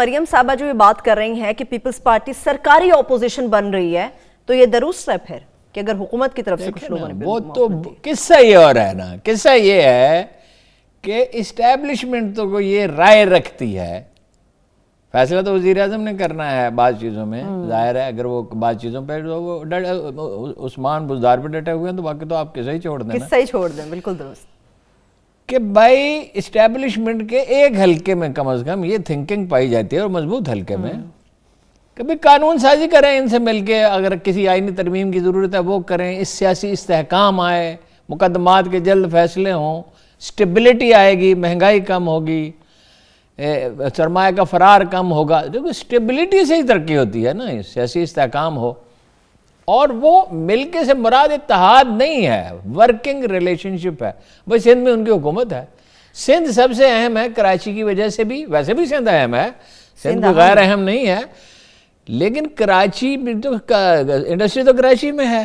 مریم صاحبہ جو یہ بات کر رہی ہیں کہ پیپلز پارٹی سرکاری اپوزیشن بن رہی ہے تو یہ درست ہے پھر کہ اگر حکومت کی طرف سے کچھ لوگوں نے وہ تو قصہ یہ اور ہے نا، قصہ یہ ہے کہ اسٹیبلشمنٹ تو کو یہ رائے رکھتی ہے، فیصلہ تو وزیر اعظم نے کرنا ہے بعض چیزوں میں، ظاہر ہے اگر وہ بعض چیزوں پہ عثمان بزدار پہ ڈٹے ہوئے ہیں تو باقی تو آپ قصہ ہی چھوڑ دیں، قصہ ہی چھوڑ دیں، بالکل درست کہ بھائی اسٹیبلشمنٹ کے ایک حلقے میں کم از کم یہ تھنکنگ پائی جاتی ہے، اور مضبوط حلقے میں کبھی قانون سازی کریں ان سے مل کے، اگر کسی آئینی ترمیم کی ضرورت ہے وہ کریں، اس سیاسی استحکام آئے، مقدمات کے جلد فیصلے ہوں، سٹیبلٹی آئے گی، مہنگائی کم ہوگی، سرمایہ کا فرار کم ہوگا، دیکھو سٹیبلٹی سے ہی ترقی ہوتی ہے نا، سیاسی استحکام ہو، اور وہ ملکے سے مراد اتحاد نہیں ہے، ورکنگ ریلیشن شپ ہے۔ بھائی سندھ میں ان کی حکومت ہے، سندھ سب سے اہم ہے کراچی کی وجہ سے بھی، ویسے بھی سندھ اہم ہے، سندھ کوئی غیر اہم نہیں ہے، لیکن کراچی میں تو انڈسٹری تو کراچی میں ہے،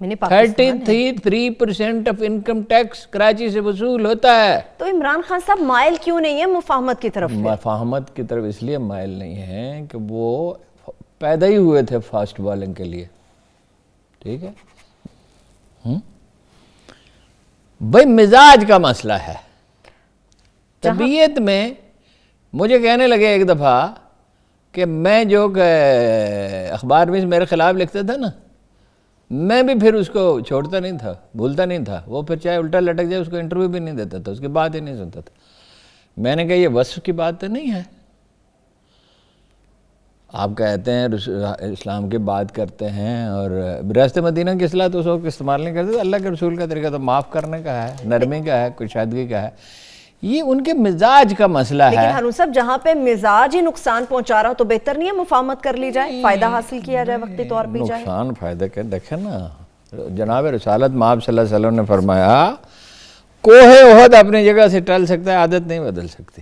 33% آف انکم ٹیکس کراچی سے وصول ہوتا ہے۔ تو عمران خان صاحب مائل کیوں نہیں ہے مفاہمت کی طرف؟ مفاہمت کی طرف اس لیے مائل نہیں ہیں کہ وہ پیدا ہی ہوئے تھے فاسٹ بالنگ کے لیے، ٹھیک ہے؟ بھائی مزاج کا مسئلہ ہے، طبیعت میں مجھے کہنے لگے ایک دفعہ کہ میں جو اخبار میں میرے خلاف لکھتا تھا نا، میں بھی پھر اس کو چھوڑتا نہیں تھا، بھولتا نہیں تھا، وہ پھر چاہے الٹا لٹک جائے اس کو انٹرویو بھی نہیں دیتا تھا، اس کی بات ہی نہیں سنتا تھا۔ میں نے کہا یہ وصف کی بات تو نہیں ہے، آپ کہتے ہیں اسلام کی بات کرتے ہیں اور ریاست مدینہ کی اصلاح تو اس وقت استعمال نہیں کرتے، اللہ کے رسول کا طریقہ تو معاف کرنے کا ہے، نرمی کا ہے، کشادگی کا ہے، یہ ان کے مزاج کا مسئلہ ہے۔ لیکن ہارون صاحب جہاں پہ مزاج ہی نقصان پہنچا رہا ہو تو بہتر نہیں ہے مفاہمت کر لی جائے، فائدہ حاصل کیا جائے وقتی طور پہ جائے؟ نقصان فائدہ کہ دیکھیں نا، جناب رسالت مآب صلی اللہ علیہ وسلم نے فرمایا کوہ احد اپنی جگہ سے ٹل سکتا ہے، عادت نہیں بدل سکتی۔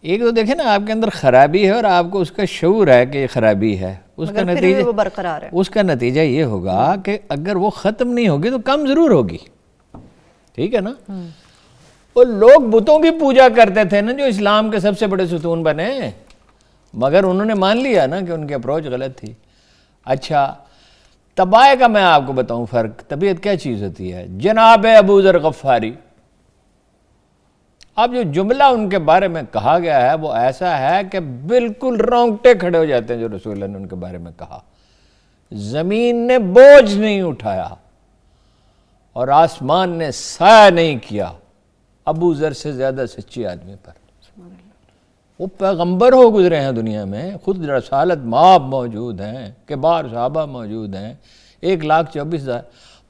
ایک تو دیکھیں نا آپ کے اندر خرابی ہے اور آپ کو اس کا شعور ہے کہ یہ خرابی ہے، اس کا نتیجہ وہ برقرار ہے، اس کا نتیجہ یہ ہوگا کہ اگر وہ ختم نہیں ہوگی تو کم ضرور ہوگی، ٹھیک ہے نا؟ وہ لوگ بتوں کی پوجا کرتے تھے نا جو اسلام کے سب سے بڑے ستون بنے، مگر انہوں نے مان لیا نا کہ ان کی اپروچ غلط تھی۔ اچھا طبائع کا میں آپ کو بتاؤں فرق، طبیعت کیا چیز ہوتی ہے؟ جناب ابو ذر غفاری، اب جو جملہ ان کے بارے میں کہا گیا ہے وہ ایسا ہے کہ بالکل رونگٹے کھڑے ہو جاتے ہیں جو رسول اللہ نے ان کے بارے میں کہا۔ زمین نے بوجھ نہیں اٹھایا اور آسمان نے سایہ نہیں کیا ابو ذر سے زیادہ سچی آدمی پر۔ وہ پیغمبر ہو گزرے ہیں دنیا میں، خود رسالت مآب موجود ہیں، کبار صحابہ موجود ہیں، 1,24,000،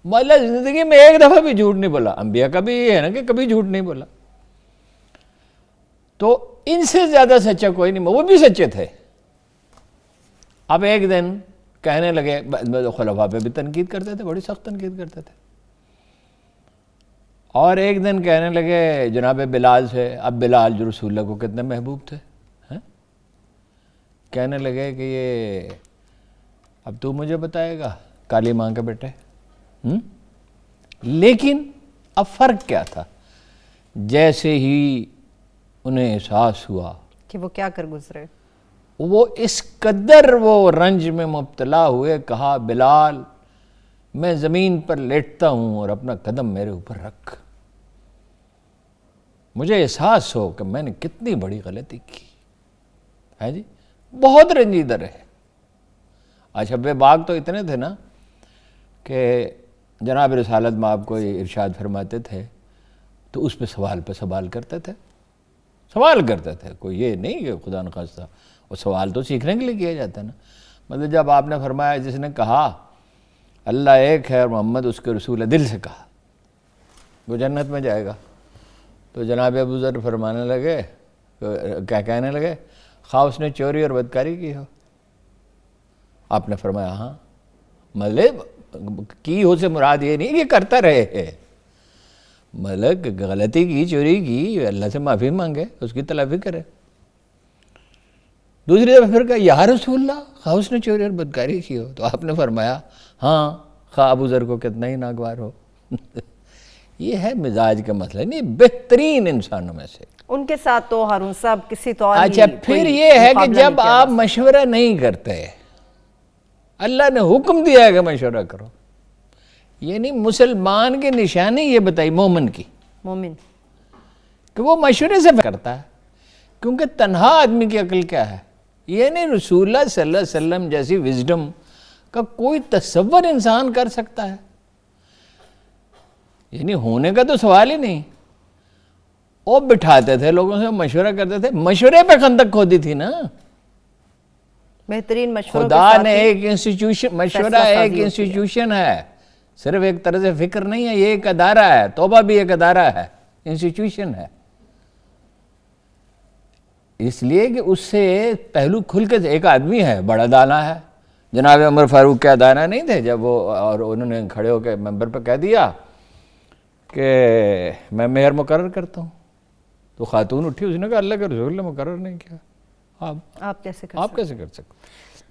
مطلب زندگی میں ایک دفعہ بھی جھوٹ نہیں بولا۔ انبیاء کا بھی یہ ہے نا کہ کبھی جھوٹ نہیں بولا، تو ان سے زیادہ سچا کوئی نہیں، وہ بھی سچے تھے۔ اب ایک دن کہنے لگے، خلفاء پہ بھی تنقید کرتے تھے، بڑی سخت تنقید کرتے تھے، اور ایک دن کہنے لگے جناب بلال سے، اب بلال جو رسول اللہ کو کتنے محبوب تھے، کہنے لگے کہ یہ اب تو مجھے بتائے گا کالی ماں کے بیٹے۔ لیکن اب فرق کیا تھا؟ جیسے ہی انہیں احساس ہوا کہ وہ کیا کر گزرے، وہ اس قدر وہ رنج میں مبتلا ہوئے، کہا بلال میں زمین پر لیٹتا ہوں اور اپنا قدم میرے اوپر رکھ، مجھے احساس ہو کہ میں نے کتنی بڑی غلطی کی ہے جی، بہت رنجیدہ رہے۔ اچھا بے باک تو اتنے تھے نا کہ جناب رسالت مآب کو ارشاد فرماتے تھے تو اس پہ سوال کرتے تھے، کوئی یہ نہیں کہ خدا نخواستہ، وہ سوال تو سیکھنے کے لیے کیا جاتا ہے نا۔ مطلب جب آپ نے فرمایا جس نے کہا اللہ ایک ہے اور محمد اس کے رسول ہے، دل سے کہا، وہ جنت میں جائے گا، تو جناب ابو ذر فرمانے لگے، کیا کہنے لگے، خواہ اس نے چوری اور بدکاری کی ہو۔ آپ نے فرمایا ہاں، مطلب کی ہو سے مراد یہ نہیں کہ کرتا رہے ہے، مطلب غلطی کی، چوری کی، اللہ سے معافی مانگے، اس کی تلافی کرے۔ دوسری دفعہ پھر کہا یا رسول اللہ خواہ اس نے چوری اور بدکاری کی ہو، تو آپ نے فرمایا ہاں خواہ ابو ذر کو کتنا ہی ناگوار ہو۔ یہ ہے مزاج کا مسئلہ، نہیں بہترین انسانوں میں سے۔ ان کے ساتھ تو ہارون صاحب کسی طور اچھا پھر یہ ہے کہ جب آپ مشورہ نہیں کرتے، اللہ نے حکم دیا ہے کہ مشورہ کرو، یعنی مسلمان کی نشانی یہ بتائی مومن کی، مومن کہ وہ مشورے سے کرتا ہے، کیونکہ تنہا آدمی کی عقل کیا ہے، یعنی رسول اللہ صلی اللہ علیہ وسلم جیسی وزڈم کا کوئی تصور انسان کر سکتا ہے، یعنی ہونے کا تو سوال ہی نہیں۔ وہ بٹھاتے تھے لوگوں سے، مشورہ کرتے تھے، مشورے پہ خندق کھودی تھی نا۔ بہترین مشوروں خدا نے ایک انسٹیٹیوشن، مشورہ ایک انسٹیٹیوشن ہے، صرف ایک طرز فکر نہیں ہے، یہ ایک ادارہ ہے، توبہ بھی ایک ادارہ ہے، انسٹیٹیوشن ہے، اس لیے کہ اس سے پہلو کھل کے ایک آدمی ہے بڑا دانا ہے، جناب عمر فاروق کے دانا نہیں تھے جب وہ، اور انہوں نے کھڑے ہو کے ممبر پہ کہہ دیا کہ میں میئر مقرر کرتا ہوں، تو خاتون اٹھی، اس نے کہا اللہ کے رسول نے مقرر نہیں کیا، آپ کیسے کر سکتے؟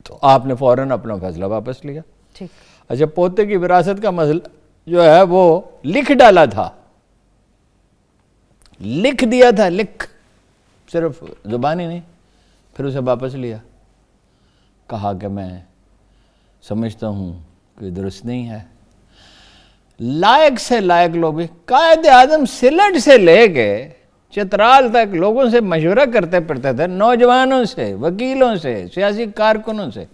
تو آپ نے فوراً اپنا فیصلہ واپس لیا۔ ٹھیک۔ اچھا پوتے کی وراثت کا مسئلہ جو ہے وہ لکھ ڈالا تھا، لکھ دیا تھا، لکھ، صرف زبانی نہیں، پھر اسے واپس لیا، کہا کہ میں سمجھتا ہوں کہ درست نہیں ہے۔ لائق سے لائق لوگ بھی، قائد اعظم سلٹ سے لے کے چترال تک لوگوں سے مشورہ کرتے پڑتے تھے، نوجوانوں سے، وکیلوں سے، سیاسی کارکنوں سے،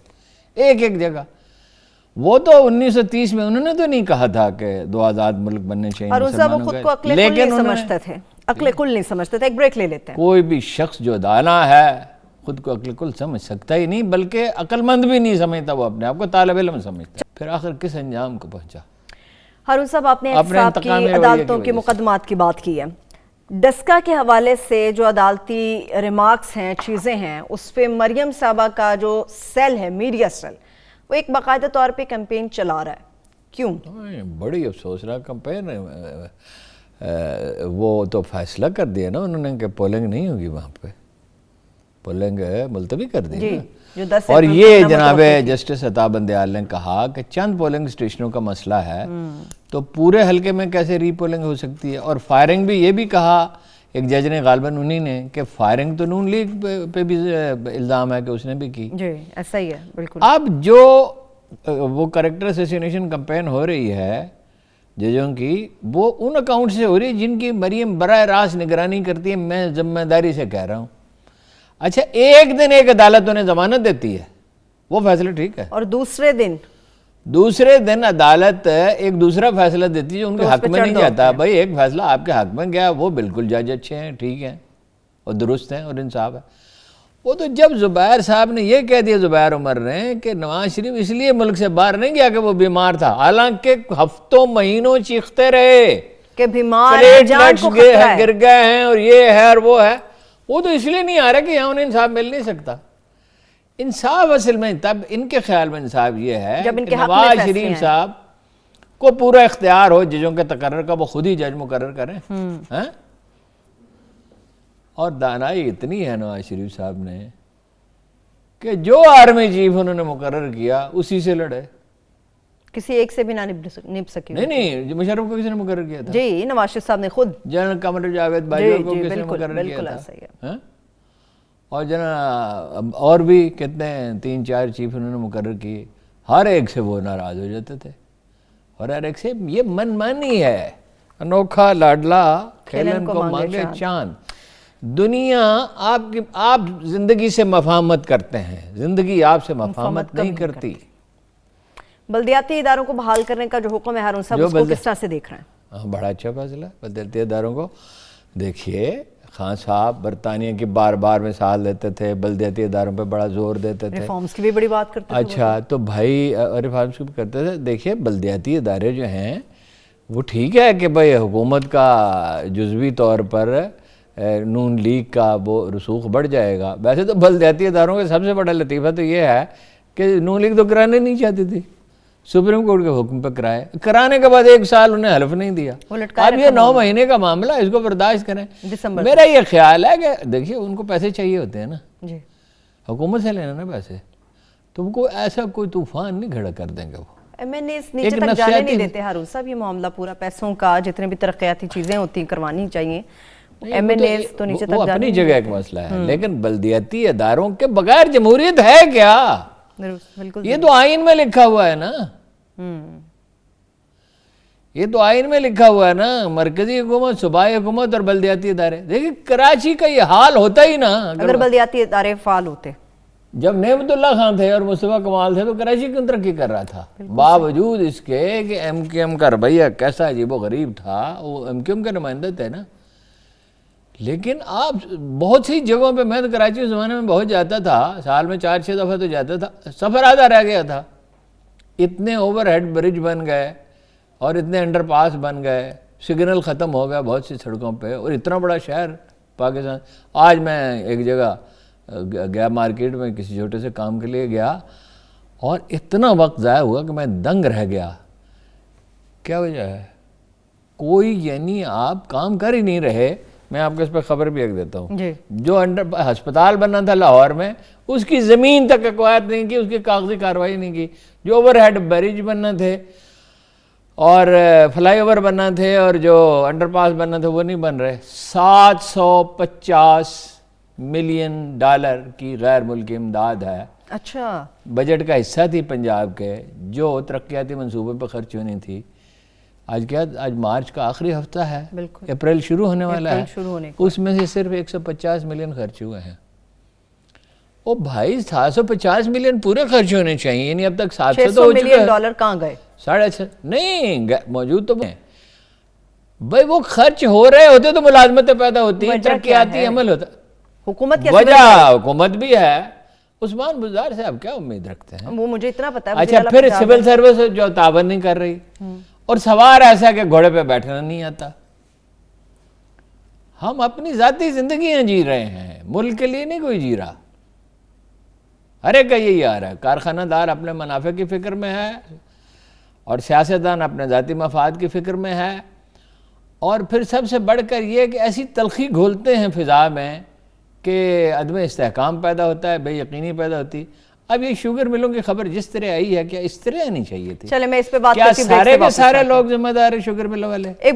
ایک جگہ۔ وہ تو 1930 میں انہوں نے تو نہیں کہا تھا کہ دو آزاد ملک بننے چاہیے مسلمانوں کے، خود کو عقل کل نہیں سمجھتے تھے، عقل کل نہیں سمجھتے تھے۔ ایک بریک لے لیتے ہیں۔ کوئی بھی شخص جو دانا ہے خود کو عقل کل سمجھ سکتا ہی نہیں، بلکہ عقل مند بھی نہیں سمجھتا، وہ اپنے آپ کو طالب علم سمجھتا۔ پھر آخر کس انجام کو پہنچا؟ ہارون صاحب آپ نے احتساب کی عدالتوں کے مقدمات کی بات کی ہے، ڈسکا کے حوالے سے جو عدالتی ریمارکس ہیں، چیزیں ہیں، اس پہ مریم صاحبہ کا جو سیل ہے، میڈیا سیل، وہ ایک باقاعدہ طور پہ کیمپین چلا رہا ہے، کیوں؟ بڑی افسوسناک کیمپین ہے۔ وہ تو فیصلہ کر دیا نا انہوں نے کہ پولنگ نہیں ہوگی وہاں پہ، پولنگ ملتوی کر دی نا۔ اور یہ جناب جسٹس عطا بندیال نے کہا کہ چند پولنگ اسٹیشنوں کا مسئلہ ہے تو پورے حلقے میں کیسے ری پولنگ ہو سکتی ہے، اور فائرنگ بھی، یہ بھی کہا ایک جج نے غالباً انہی نے، کہ فائرنگ تو نون لیگ پہ بھی الزام ہے کہ اس نے بھی کی۔ جی ایسا ہی ہے بالکل۔ اب جو وہ کریکٹر اسیسینیشن کمپین ہو رہی ہے ججوں کی، وہ ان اکاؤنٹ سے ہو رہی ہے جن کی مریم براہ راست نگرانی کرتی ہے، میں ذمہ داری سے کہہ رہا ہوں۔ اچھا ایک دن ایک عدالت انہیں ضمانت دیتی ہے، وہ فیصلہ ٹھیک ہے، اور دوسرے دن عدالت ایک دوسرا فیصلہ دیتی ہے جو ان کے حق میں نہیں جاتا۔ بھائی ایک فیصلہ آپ کے حق میں گیا، وہ بالکل جج اچھے ہیں، ٹھیک ہیں اور درست ہیں اور انصاف ہے۔ وہ تو جب زبیر صاحب نے یہ کہہ دیا، زبیر عمر نے، کہ نواز شریف اس لیے ملک سے باہر نہیں گیا کہ وہ بیمار تھا، حالانکہ ہفتوں مہینوں چیختے رہے کہ بیمار گر گئے ہیں اور یہ ہے اور وہ ہے، وہ تو اس لیے نہیں آ رہا کہ یہاں انہیں انصاف مل نہیں سکتا۔ انصاف اصل میں تب ان کے خیال میں انصاف یہ ہے کہ نواز شریف صاحب کو پورا اختیار ہو ججوں کے تقرر کا، وہ خود ہی جج مقرر کریں۔ اور دانائی اتنی ہے نواز شریف صاحب نے کہ جو آرمی چیف انہوں نے مقرر کیا اسی سے لڑے، کسی ایک سے بھی نہ نب سکی۔ نہیں مشرف کو کسی نے مقرر کیا تھا؟ جی نواز شریف صاحب نے خود۔ جنرل قمر جاوید باجوہ کو کسی نے مقرر کیا تھا؟ اور اور بھی کتنے 3-4 چیف انہوں نے مقرر کیے، ہر ایک سے وہ ناراض ہو جاتے تھے، اور ہر ایک سے یہ من مانی ہے، انوکھا لاڈلا کھیلن کو مانگے چاند۔ دنیا آپ زندگی سے مفاہمت کرتے ہیں، زندگی آپ سے مفاہمت نہیں کرتی۔ بلدیاتی اداروں کو بحال کرنے کا جو حکم ہے ہارون صاحب، اس کو کس طرح سے دیکھ رہے ہیں؟ بڑا اچھا فیصلہ ہے بلدیاتی اداروں کو۔ دیکھیے خان صاحب برطانیہ کی بار بار مثال دیتے تھے، بلدیاتی اداروں پہ بڑا زور دیتے تھے، ریفارمز کی بھی بڑی بات کرتے تھے۔ اچھا تو بھائی ریفارمز کی بھی کرتے تھے۔ دیکھیے بلدیاتی ادارے جو ہیں وہ ٹھیک ہے کہ بھائی حکومت کا جزوی طور پر نون لیگ کا وہ رسوخ بڑھ جائے گا، ویسے تو بلدیاتی اداروں کا سب سے بڑا لطیفہ تو یہ ہے کہ نون لیگ تو کرانے نہیں چاہتی تھی، سپریم کورٹ کے حکم پہ کرائے، کرانے کے بعد 1 سال انہیں حلف نہیں دیا۔ اب یہ 9 مہینے کا معاملہ، اس کو برداشت کریں۔ میرا یہ خیال ہے کہ دیکھیے ان کو پیسے چاہیے ہوتے ہیں نا، حکومت سے لینا نا پیسے، تو وہ ایسا کوئی طوفان نہیں کھڑا کر دیں گے، وہ نیچے تک جانے نہیں دیتے ہارون صاحب۔ یہ معاملہ پورا پیسوں کا، جتنے بھی ترقیاتی چیزیں ہوتی ہیں کروانی چاہیے، MNAs تو نیچے وہ تک اپنی جگہ ایک مسئلہ ہے، لیکن بلدیاتی اداروں کے بغیر جمہوریت ہے کیا؟ بالکل یہ تو آئین میں لکھا ہوا ہے نا، یہ تو آئین میں لکھا ہوا ہے نا، مرکزی حکومت، صوبائی حکومت اور بلدیاتی ادارے. دیکھیں کراچی کا یہ حال ہوتا ہی نا اگر بلدیاتی ادارے فعال ہوتے. جب نعمت اللہ خان تھے اور مصطفیٰ کمال تھے تو کراچی کیوں ترقی کر رہا تھا؟ باوجود اس کے کہ ایم کیو ایم کا رویہ کیسا عجیب و غریب تھا، وہ ایم کیو ایم کے نمائندے تھے نا. لیکن آپ بہت سی جگہوں پہ، میں تو کراچی اس زمانے میں بہت جاتا تھا، سال میں 4-6 دفعہ تو جاتا تھا، سفر آدھا رہ گیا تھا. اتنے اوور ہیڈ برج بن گئے اور اتنے انڈر پاس بن گئے، سگنل ختم ہو گیا بہت سی سڑکوں پہ، اور اتنا بڑا شہر پاکستان. آج میں ایک جگہ گیا مارکیٹ میں، کسی چھوٹے سے کام کے لیے گیا، اور اتنا وقت ضائع ہوا کہ میں دنگ رہ گیا. کیا وجہ ہے؟ کوئی یعنی آپ کام کر ہی نہیں رہے. میں آپ کو اس پہ خبر بھی ایک دیتا ہوں. جو ہسپتال بننا تھا لاہور میں، اس کی زمین تک ایکوائر نہیں کی، اس کی کاغذی کارروائی نہیں کی. جو اوور ہیڈ برج بننا تھے اور فلائی اوور بننا تھے اور جو انڈر پاس بننا تھے وہ نہیں بن رہے. $750 ملین کی غیر ملکی امداد ہے. اچھا، بجٹ کا حصہ تھی پنجاب کے، جو ترقیاتی منصوبے پہ خرچ ہونی تھی. آج کیا؟ آج مارچ کا آخری ہفتہ ہے، اپریل شروع ہونے والا ہے، اس میں سے صرف 150 ملین خرچ ہوئے ہیں. او بھائی 750 ملین پورے خرچ ہونے چاہیے، یعنی اب تک 700 تو ہو چکے ہیں. $600 کہاں گئے؟ 6.5 نہیں موجود تو ہیں بھائی. وہ خرچ ہو رہے ہوتے تو ملازمتیں پیدا ہوتی ہیں، ترقیاتی عمل ہوتا. حکومت وجہ حکومت بھی ہے. عثمان بزدار سے آپ کیا امید رکھتے ہیں؟ وہ مجھے اتنا پتا ہے. اچھا پھر سول سروس جو تعاون نہیں کر رہی، اور سوار ایسا کہ گھوڑے پہ بیٹھنا نہیں آتا. ہم اپنی ذاتی زندگیاں جی رہے ہیں، ملک کے لیے نہیں کوئی جی رہا. ہر ایک کا یہی آ رہا ہے. کارخانہ دار اپنے منافع کی فکر میں ہے، اور سیاستدان اپنے ذاتی مفاد کی فکر میں ہے. اور پھر سب سے بڑھ کر یہ کہ ایسی تلخی گھولتے ہیں فضا میں کہ عدم استحکام پیدا ہوتا ہے، بے یقینی پیدا ہوتی. اب یہ شوگر ملوں کی خبر جس طرح آئی ہے، کیا اس طرح آنی چاہیے تھی؟ چلے میں اس پہ بات کیا سارے کے سارے لوگ ذمہ دار ہیں شوگر ملوں والے؟